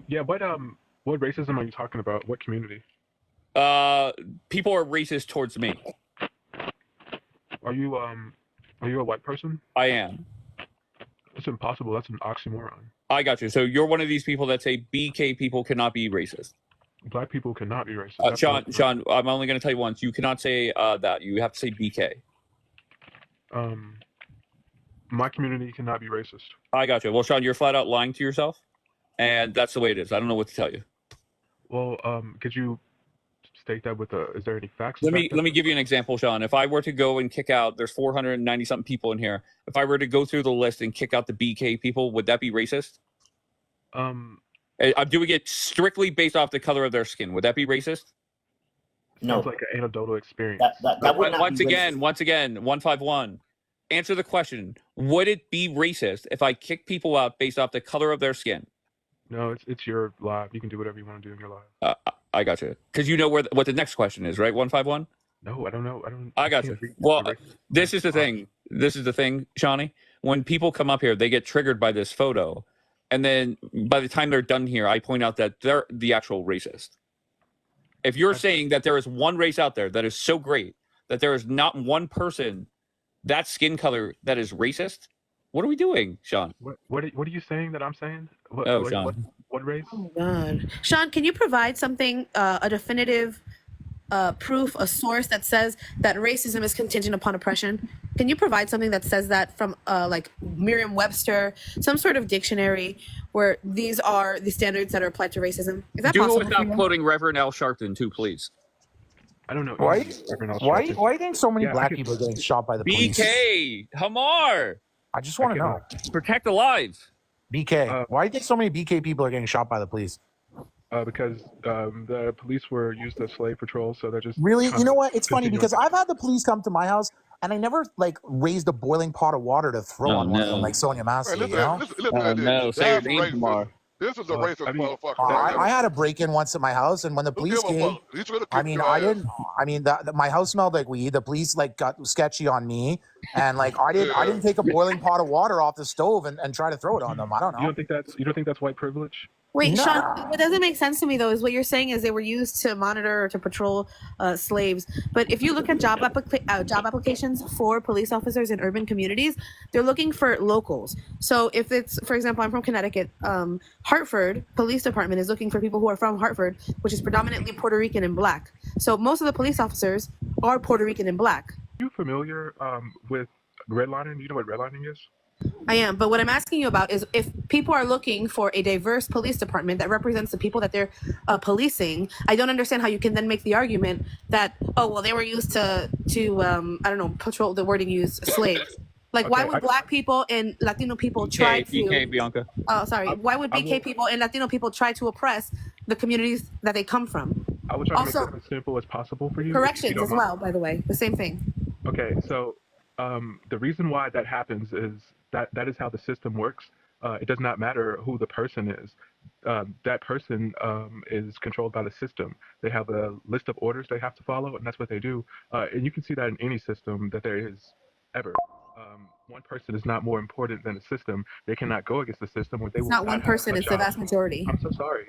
Yeah. What racism are you talking about? What community? People are racist towards me. Are you are you a white person? I am. It's impossible. That's an oxymoron. I got you. So you're one of these people that say BK people cannot be racist. Black people cannot be racist. Sean, I'm only going to tell you once. You cannot say that. You have to say BK. Um, my community cannot be racist. I got you. Well, Sean, you're flat out lying to yourself, and that's the way it is. I don't know what to tell you. Well, could you state that with a? Is there any facts? Let me give you an example, Sean. If I were to go and kick out, there's 490 something people in here. If I were to go through the list and kick out the BK people, would that be racist? I'm doing it strictly based off the color of their skin. Would that be racist? No. Sounds like an anecdotal experience. That would not once again, 151. Answer the question. Would it be racist if I kick people out based off the color of their skin? No, it's your live. You can do whatever you want to do in your life. I got you. Because you know what the next question is, right? 151? No, I don't know. I got you. Well, this is the thing. This is the thing, Shawnee. When people come up here, they get triggered by this photo. And then by the time they're done here, I point out that they're the actual racist. If you're saying that there is one race out there that is so great that there is not one person that skin color that is racist, what are we doing, Sean? What are you saying that I'm saying? Sean. What race? Oh God, Sean, can you provide something, a definitive proof, a source that says that racism is contingent upon oppression? Can you provide something that says that from like Merriam-Webster, some sort of dictionary where these are the standards that are applied to racism? Is that possible? Do it without quoting Reverend Al Sharpton too, please. I don't know. Why do you think so many black people are getting shot by the police? BK, Hamar. I just want to know. Protect the lives. BK, why do you think so many BK people are getting shot by the police? Because the police were used as slave patrol, so they're just really. You know what? It's funny because I've had the police come to my house, and I never like raised a boiling pot of water to throw on one of them, like Sonia Massey. You know? No, say your name, Hamar. This is a racist motherfucker. I had a break-in once at my house, and when the police came, I mean, I didn't. I mean, my house smelled like weed. The police like got sketchy on me, and like I didn't take a boiling pot of water off the stove and try to throw it on them. I don't know. You don't think that's white privilege? Wait, no. Sean, what doesn't make sense to me though is what you're saying is they were used to monitor or to patrol slaves. But if you look at job applications for police officers in urban communities, they're looking for locals. So if it's, for example, I'm from Connecticut, Hartford Police Department is looking for people who are from Hartford, which is predominantly Puerto Rican and black. So most of the police officers are Puerto Rican and black. Are you familiar with redlining? Do you know what redlining is? I am, but what I'm asking you about is if people are looking for a diverse police department that represents the people that they're policing, I don't understand how you can then make the argument that, oh, well, they were used to I don't know, patrol, the wording used, slaves. Like, why would black people and Latino people try to... BK, Bianca. Oh, sorry. Why would BK people and Latino people try to oppress the communities that they come from? I would try to make it as simple as possible for you. Corrections as well, by the way. The same thing. Okay, so the reason why that happens is that is how the system works. It does not matter who the person is. That person is controlled by the system. They have a list of orders they have to follow, and that's what they do. And you can see that in any system that there is ever. One person is not more important than the system. They cannot go against the system. Or they it's not one person, it's the vast majority. I'm so sorry.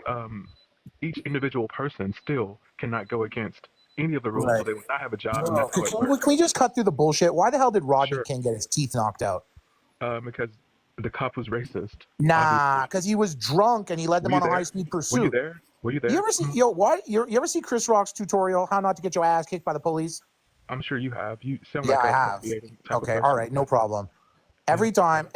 Each individual person still cannot go against any of the rules. Right. So they would not have a job. Can we just cut through the bullshit? Why the hell did Rodney King get his teeth knocked out? Because the cop was racist. Nah, because he was drunk and he led them on a high-speed pursuit. Were you there? Were you there? You ever see you ever see Chris Rock's tutorial how not to get your ass kicked by the police? I'm sure you have. You sound like I have. Okay, all right, no problem. Every time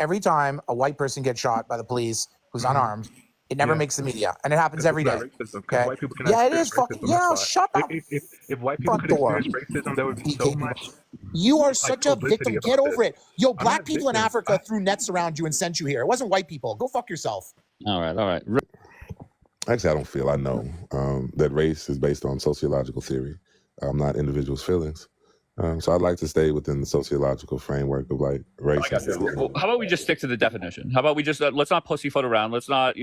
a white person gets shot by the police who's unarmed, it never makes the media, and it happens every day. Okay? White people can it is fucking. Yeah, shut up. If white people could experience racism, there would be so much. You are such a victim. Get over it. Yo, black people in Africa threw nets around you and sent you here. It wasn't white people. Go fuck yourself. All right. Actually, I don't feel. I know that race is based on sociological theory, not individuals' feelings. So I'd like to stay within the sociological framework of like race. Well, how about we just stick to the definition? How about we just let's not pussyfoot around. Let's not,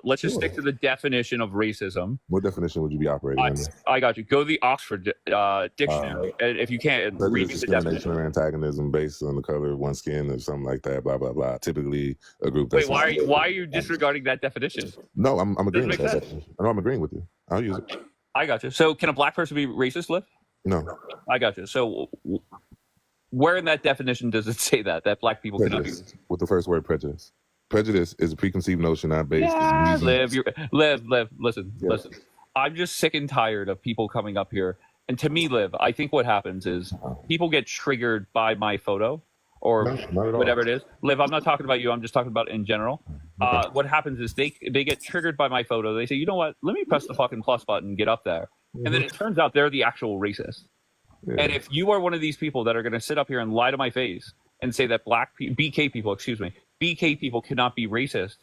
let's just stick to the definition of racism. What definition would you be operating under? I got you. Go to the Oxford dictionary, and if you can't read the discrimination or antagonism based on the color of one's skin or something like that. Blah blah blah. Typically, a group. That's why are you disregarding that definition? No, I'm agreeing with that definition. No, I'm agreeing with you. I'll use it. I got you. So, can a black person be racist, Liv? No. I got you. So, where in that definition does it say that black people cannot be racist? With the first word, prejudice. Prejudice is a preconceived notion not based. Liv, listen. I'm just sick and tired of people coming up here. And to me, Liv, I think what happens is people get triggered by my photo or whatever it is. Liv, I'm not talking about you. I'm just talking about in general. What happens is they get triggered by my photo. They say, you know what? Let me press the fucking plus button and get up there. And then it turns out they're the actual racist. Yeah. And if you are one of these people that are going to sit up here and lie to my face and say that BK people cannot be racist,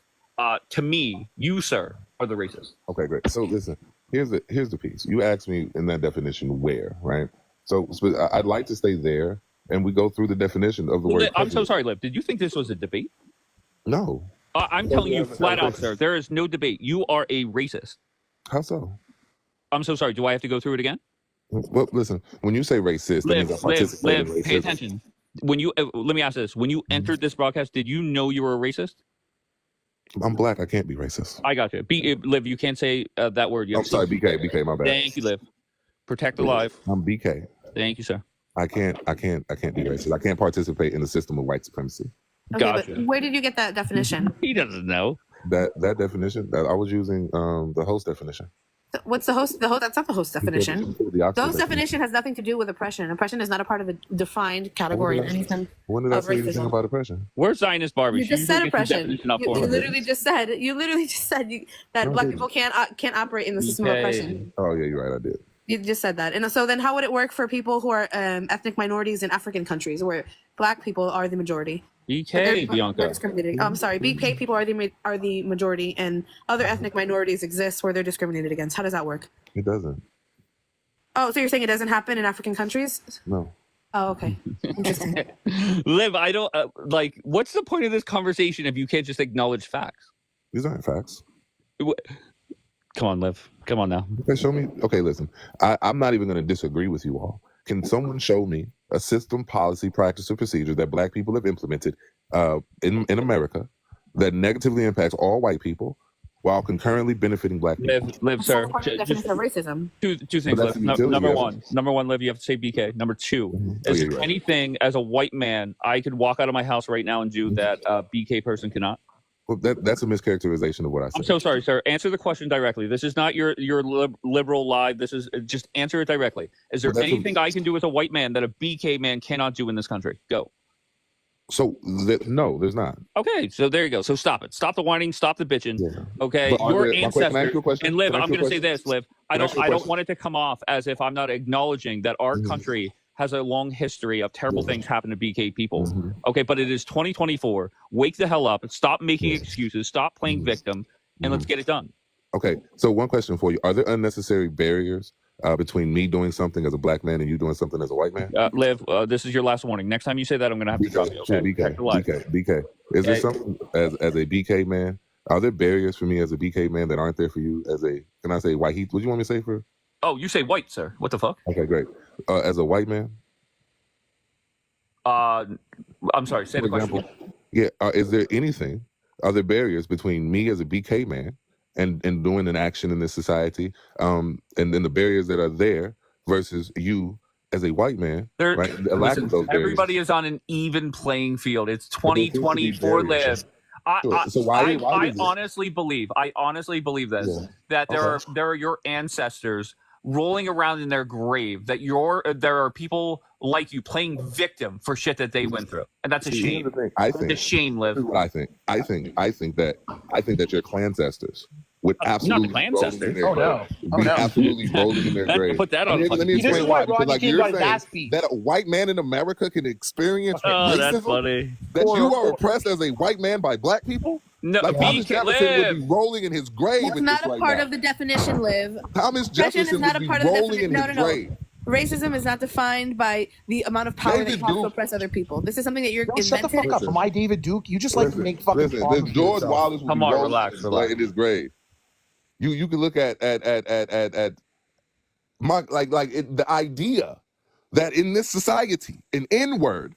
to me, you, sir, are the racist. Okay, great. So listen, here's the piece. You asked me in that definition where, right? So I'd like to stay there, and we go through the definition of the word. I'm so sorry, Liv. Did you think this was a debate? No. I'm telling you flat out, sir. There is no debate. You are a racist. How so? I'm so sorry. Do I have to go through it again? Well, listen. When you say racist, Liv, pay attention. When you let me ask this: when you entered this broadcast, did you know you were a racist? I'm black. I can't be racist. I got you. Liv, you can't say that word. I'm sorry, BK. My bad. Thank you, Liv. Protect the life. I'm BK. Thank you, sir. I can't be racist. I can't participate in the system of white supremacy. Okay, gotcha. But where did you get that definition? He doesn't know. That definition, that I was using the host definition. What's the host? That's not the host definition. The host definition has nothing to do with oppression. Oppression is not a part of the defined category in any sense. When did I say anything about oppression? Where's Zionist Barbie? You just said oppression. You literally just said that black people can't operate in the system of oppression. Oh yeah, you're right. I did. You just said that. And so then how would it work for people who are ethnic minorities in African countries where black people are the majority? BK, Bianca. I'm sorry. BK people are the majority, and other ethnic minorities exist where they're discriminated against. How does that work? It doesn't. Oh, so you're saying it doesn't happen in African countries? No. Oh, okay. Interesting. Liv, I don't what's the point of this conversation if you can't just acknowledge facts? These aren't facts. Come on, Liv. Come on now. Okay, show me. Okay, listen. I'm not even going to disagree with you all. Can someone show me a system, policy, practice, or procedure that black people have implemented in America that negatively impacts all white people while concurrently benefiting black people? Liv, sir. Definition of racism. Two things, Liv. Number one, Liv, you have to say BK. Number two, is there anything as a white man I could walk out of my house right now and do that a BK person cannot? Well, that's a mischaracterization of what I said. I'm so sorry, sir. Answer the question directly. This is not your liberal lie. This is just answer it directly. Is there anything I can do as a white man that a BK man cannot do in this country? Go. So no, there's not. Okay, so there you go. So stop it. Stop the whining. Stop the bitching. Yeah. Okay, your ancestors. And Liv, I'm going to say this, Liv. I don't want it to come off as if I'm not acknowledging that our country has a long history of terrible things happen to BK people. Okay, but it is 2024. Wake the hell up and stop making excuses. Stop playing victim, and let's get it done. Okay, so one question for you. Are there unnecessary barriers between me doing something as a black man and you doing something as a white man? Liv, this is your last warning. Next time you say that, I'm going to have to drop you. Okay? BK. Is there something as a BK man? Are there barriers for me as a BK man that aren't there for you as a, can I say white heat? What do you want me to say for? Oh, you say white, sir. What the fuck? Okay, great. As a white man? I'm sorry, say the question. Yeah, is there anything, are there barriers between me as a BK man and doing an action in this society, and then the barriers that are there versus you as a white man, right? Listen, everybody is on an even playing field. It's 2024, Liv. I honestly believe this, that there are your ancestors rolling around in their grave, that there are people like you playing victim for shit that they went through, and that's a shame. It's a shame, Liv. I think that your clansesters would absolutely not the clansesters. Absolutely rolling in their grave. Put that on. Let me explain why. Because like you're saying that a white man in America can experience racism. That's funny. That you are oppressed as a white man by black people. No, like Thomas Jefferson would be rolling in his grave. That's not a part of the definition, Liv. Thomas Jefferson would be rolling in his grave. Racism is not defined by the amount of power that you have to oppress other people. This is something that you're invented. Shut the fuck up. Am I David Duke? You just like to make fucking problems. George Wallace would Come be on, rolling relax. in his grave. You can look at my the idea that in this society, an N-word,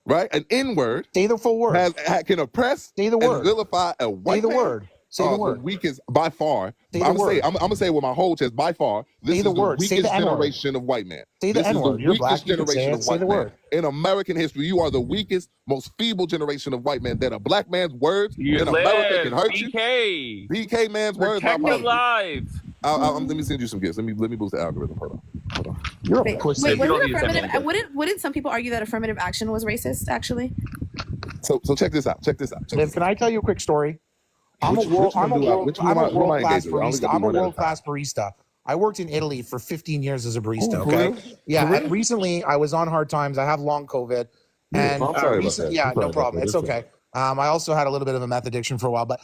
right? An N-word. Say the full word. Can oppress. Say the word. And vilify a white man. Say the word. Say the word. The weakest by far. I'm gonna say it with my whole chest. By far, this is the weakest generation of white man. Say the N-word. You're black. Generation of white man in American history. You are the weakest, most feeble generation of white men. That a black man's words in America can hurt you. BK man's words. Protect your life. Let me send you some gifts. Let me boost the algorithm. Hold on. You're a pussy. Wouldn't some people argue that affirmative action was racist? Actually. So check this out. Can I tell you a quick story? I'm a world-class barista. I worked in Italy for 15 years as a barista. Okay. Yeah. And recently, I was on hard times. I have long COVID. And I'm sorry about that. Yeah, no problem. It's okay. I also had a little bit of a meth addiction for a while, but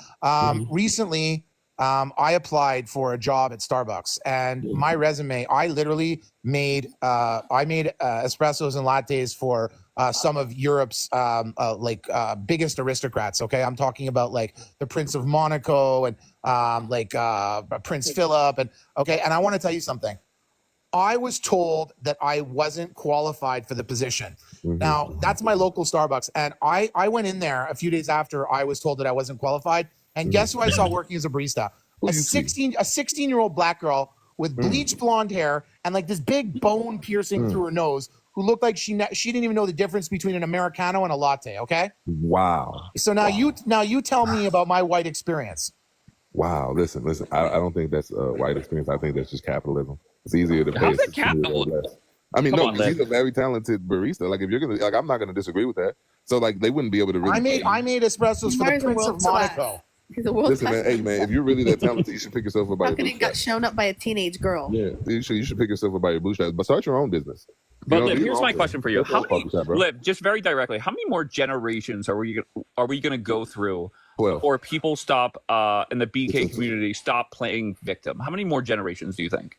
recently I applied for a job at Starbucks, and my resume, I literally made espressos and lattes for some of Europe's biggest aristocrats. Okay, I'm talking about like the Prince of Monaco and Prince Philip, and I want to tell you something. I was told that I wasn't qualified for the position. Now, that's my local Starbucks, and I went in there a few days after I was told that I wasn't qualified, and guess who I saw working as a barista? A 16-year-old black girl with bleached blonde hair and like this big bone piercing through her nose, who looked like she didn't even know the difference between an Americano and a latte. Okay. Wow. So now you tell me about my white experience. Wow. Listen. I don't think that's a white experience. I think that's just capitalism. It's easier to pay. How's it capitalism? I mean, he's a very talented barista. Like, if you're gonna, I'm not gonna disagree with that. So, like, they wouldn't be able to really. I made espressos for the Prince of Monaco. Listen, man. Hey, man. If you're really that talented, you should pick yourself up by your bootstraps. Got shown up by a teenage girl. Yeah, you should pick yourself up by your bootstraps. But start your own business. But Liv, here's my question for you: Liv, just very directly, how many more generations are we going to go through, or people stop in the BK community stop playing victim? How many more generations do you think?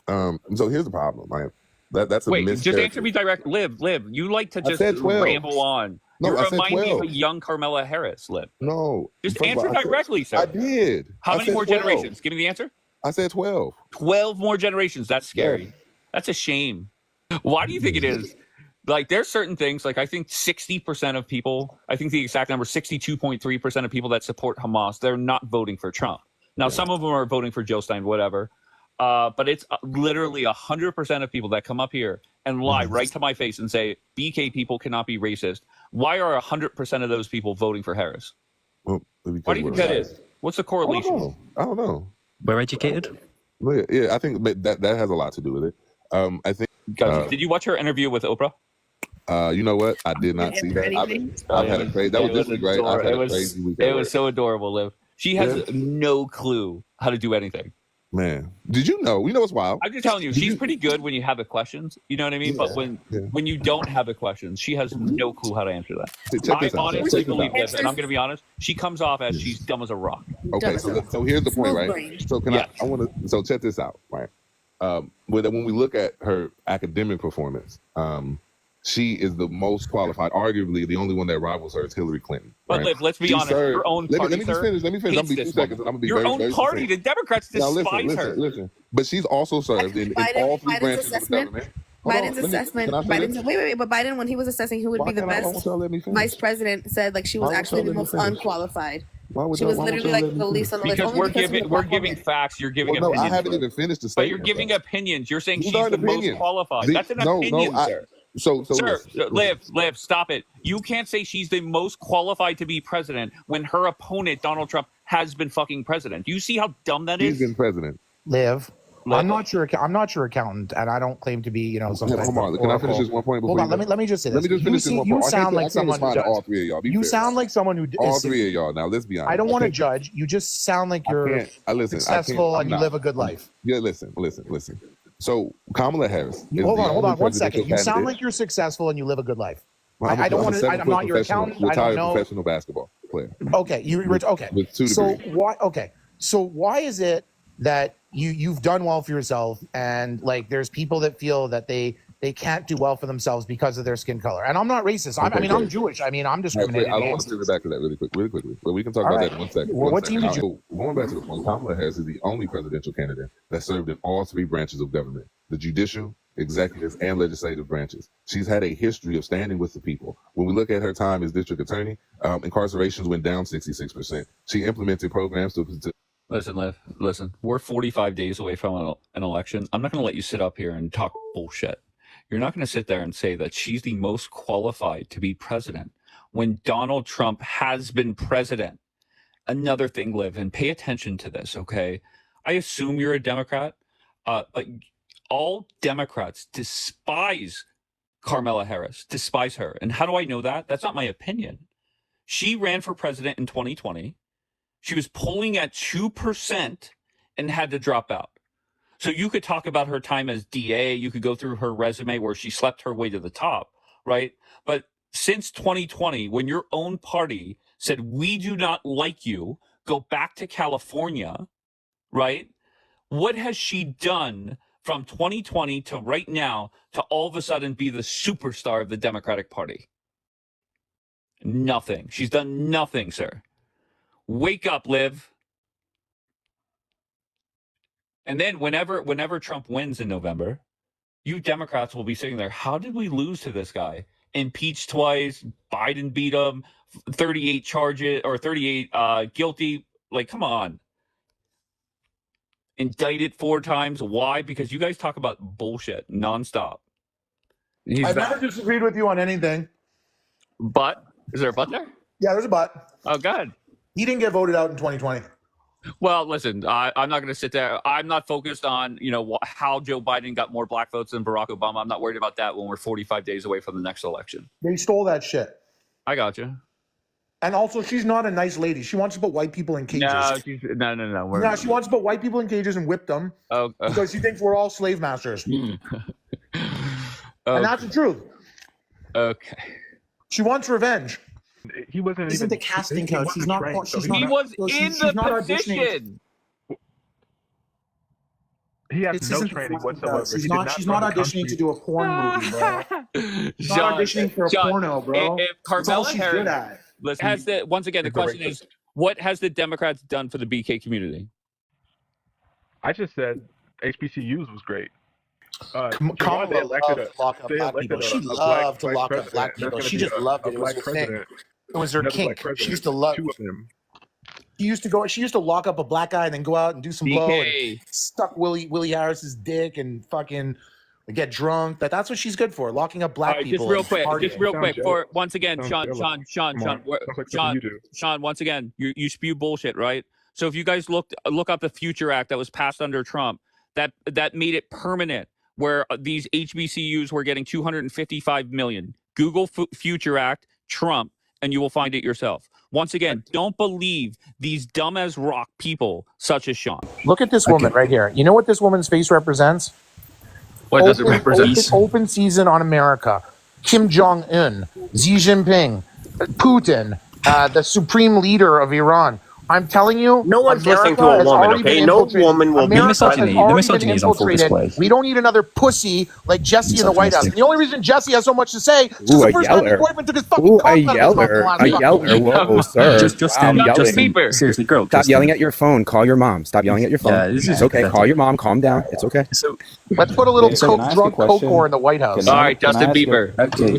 So here's the problem, right? That's a just answer me direct. Liv, you like to just ramble on. No, you remind me of a young Carmela Harris, Liv. No. Just answer directly, sir. I did. How many more generations? Give me the answer. I said 12. 12 more generations. That's scary. Yeah. That's a shame. Why do you think it is? Like, there's certain things, like I think 60% of people, I think the exact number, 62.3% of people that support Hamas, they're not voting for Trump. Now, some of them are voting for Joe Stein, whatever. But it's literally 100% of people that come up here and lie right to my face and say, BK people cannot be racist. Why are 100% of those people voting for Harris? Well, why do you think that is? What's the correlation? I don't know. We're educated. Yeah, I think that has a lot to do with it. I think. Did you watch her interview with Oprah? You know what? I did not see that. I've had a crazy. That was just great. I've had a crazy week. It was so adorable, Liv. She has no clue how to do anything. Man, did you know? You know what's wild? I'm just telling you, she's pretty good when you have the questions. You know what I mean? But when you don't have the questions, she has no clue how to answer that. I honestly believe this, and I'm going to be honest. She comes off as she's dumb as a rock. Okay, so here's the point, right? So I want to. So check this out, right? When we look at her academic performance, she is the most qualified. Arguably, the only one that rivals her is Hillary Clinton. But right? Liv, let's be honest. Your own party, let me just finish. Let me finish. I'm gonna be 2 seconds. I'm gonna be your own party. The Democrats despise her. Listen. But she's also served in all three branches of the government. Biden's assessment. But Biden, when he was assessing who would be the best vice president, said like she was actually the most unqualified. She was literally like the least on the list. Because we're giving facts. You're giving opinions. No, I haven't even finished the statement. But you're giving opinions. You're saying she's the most qualified. That's an opinion, sir. Sir, Liv, stop it. You can't say she's the most qualified to be president when her opponent, Donald Trump, has been fucking president. Do you see how dumb that is? He's been president. Liv, I'm not your accountant, and I don't claim to be, some type of oracle. Can I finish this one point? Hold on, let me just say this. Let me just finish this one point. You sound like someone who all three of y'all. You sound like someone who all three of y'all. Now let's be honest. I don't want to judge. You just sound like you're successful and you live a good life. Yeah, listen. So Kamala Harris. Hold on 1 second. You sound like you're successful and you live a good life. I don't want to. I'm not your accountant. I don't know. Professional basketball player. Okay, okay. With 2 degrees. So why is it that you've done well for yourself, and like there's people that feel that they can't do well for themselves because of their skin color. And I'm not racist. I mean, I'm Jewish. I mean, I'm discriminated I don't want against. to pivot back to that really quickly. But we can talk about that in 1 second. What team did you? Going back to the point, Kamala Harris is the only presidential candidate that served in all 3 branches of government: the judicial, executive, and legislative branches. She's had a history of standing with the people. When we look at her time as district attorney, incarcerations went down 66%. She implemented programs to Listen, Liv, listen. We're 45 days away from an election. I'm not going to let you sit up here and talk bullshit. You're not going to sit there and say that she's the most qualified to be president when Donald Trump has been president. Another thing, Liv, and pay attention to this, okay? I assume you're a Democrat, but all Democrats despise Kamala Harris, despise her. And how do I know that? That's not my opinion. She ran for president in 2020. She was polling at 2% and had to drop out. So you could talk about her time as DA. You could go through her resume where she slept her way to the top, right? But since 2020, when your own party said, we do not like you, go back to California, right? What has she done from 2020 to right now to all of a sudden be the superstar of the Democratic Party? Nothing. She's done nothing, sir. Wake up, Liv. And then whenever Trump wins in November, you Democrats will be sitting there. How did we lose to this guy? Impeached twice, Biden beat him, 38 charges or 38 guilty. Like, come on. Indicted 4 times. Why? Because you guys talk about bullshit nonstop. I've never disagreed with you on anything. But is there a but there? Yeah, there's a but. Oh, God. He didn't get voted out in 2020. Well, listen, I'm not going to sit there. I'm not focused on, how Joe Biden got more black votes than Barack Obama. I'm not worried about that when we're 45 days away from the next election. They stole that shit. I got you. And also, she's not a nice lady. She wants to put white people in cages. No. No, she wants to put white people in cages and whip them because she thinks we're all slave masters. And that's the truth. Okay. She wants revenge. He wasn't Isn't even the casting couch? She's not. She's He not. was so in she's the not position. He has This no isn't the training casting whatsoever. couch. She's He not. did She's run not the auditioning country. to do a porn movie, bro. She's not auditioning for a porno, bro. If That's all Kamala she's good Harris, at. listen, once again, the question is, what has the Democrats done for the BK community? I just said HBCUs was great. Kamala they elected loved to lock up black people. She a loved to black lock up president. black people. There's She gonna just be loved a it. It was black her thing. president. It was her Another black kink. She president. used to love. 2 of them. She used to lock up a black guy and then go out and do some blow and suck Willie Harris's dick and fucking get drunk. That's what she's good for. Locking up black people. Just real quick. For once again, Sounds Sean. Once again, you spew bullshit, right? So if you guys look up the Future Act that was passed under Trump, that made it permanent, where these HBCUs were getting $255 million. Google Future Act, Trump, and you will find it yourself. Once again, don't believe these dumb as rock people such as Sean. Look at this woman right here. You know what this woman's face represents? What does it represent? Open season on America. Kim Jong-un, Xi Jinping, Putin, the supreme leader of Iran. I'm telling you, no one's listening to a woman, okay? No woman will be the misogyny is on full display. We don't need another pussy like Jesse in the White House. And the only reason Jesse has so much to say is because the first time his boyfriend took his fucking cock out of his mouth. Whoa, sir. Just seriously, girl. Stop yelling at your phone. Call your mom. Stop yelling at your phone. Yeah, it's okay. Call your mom. Calm down. It's okay. Let's put a little drunk coke whore in the White House. All right, Justin Bieber. Okay.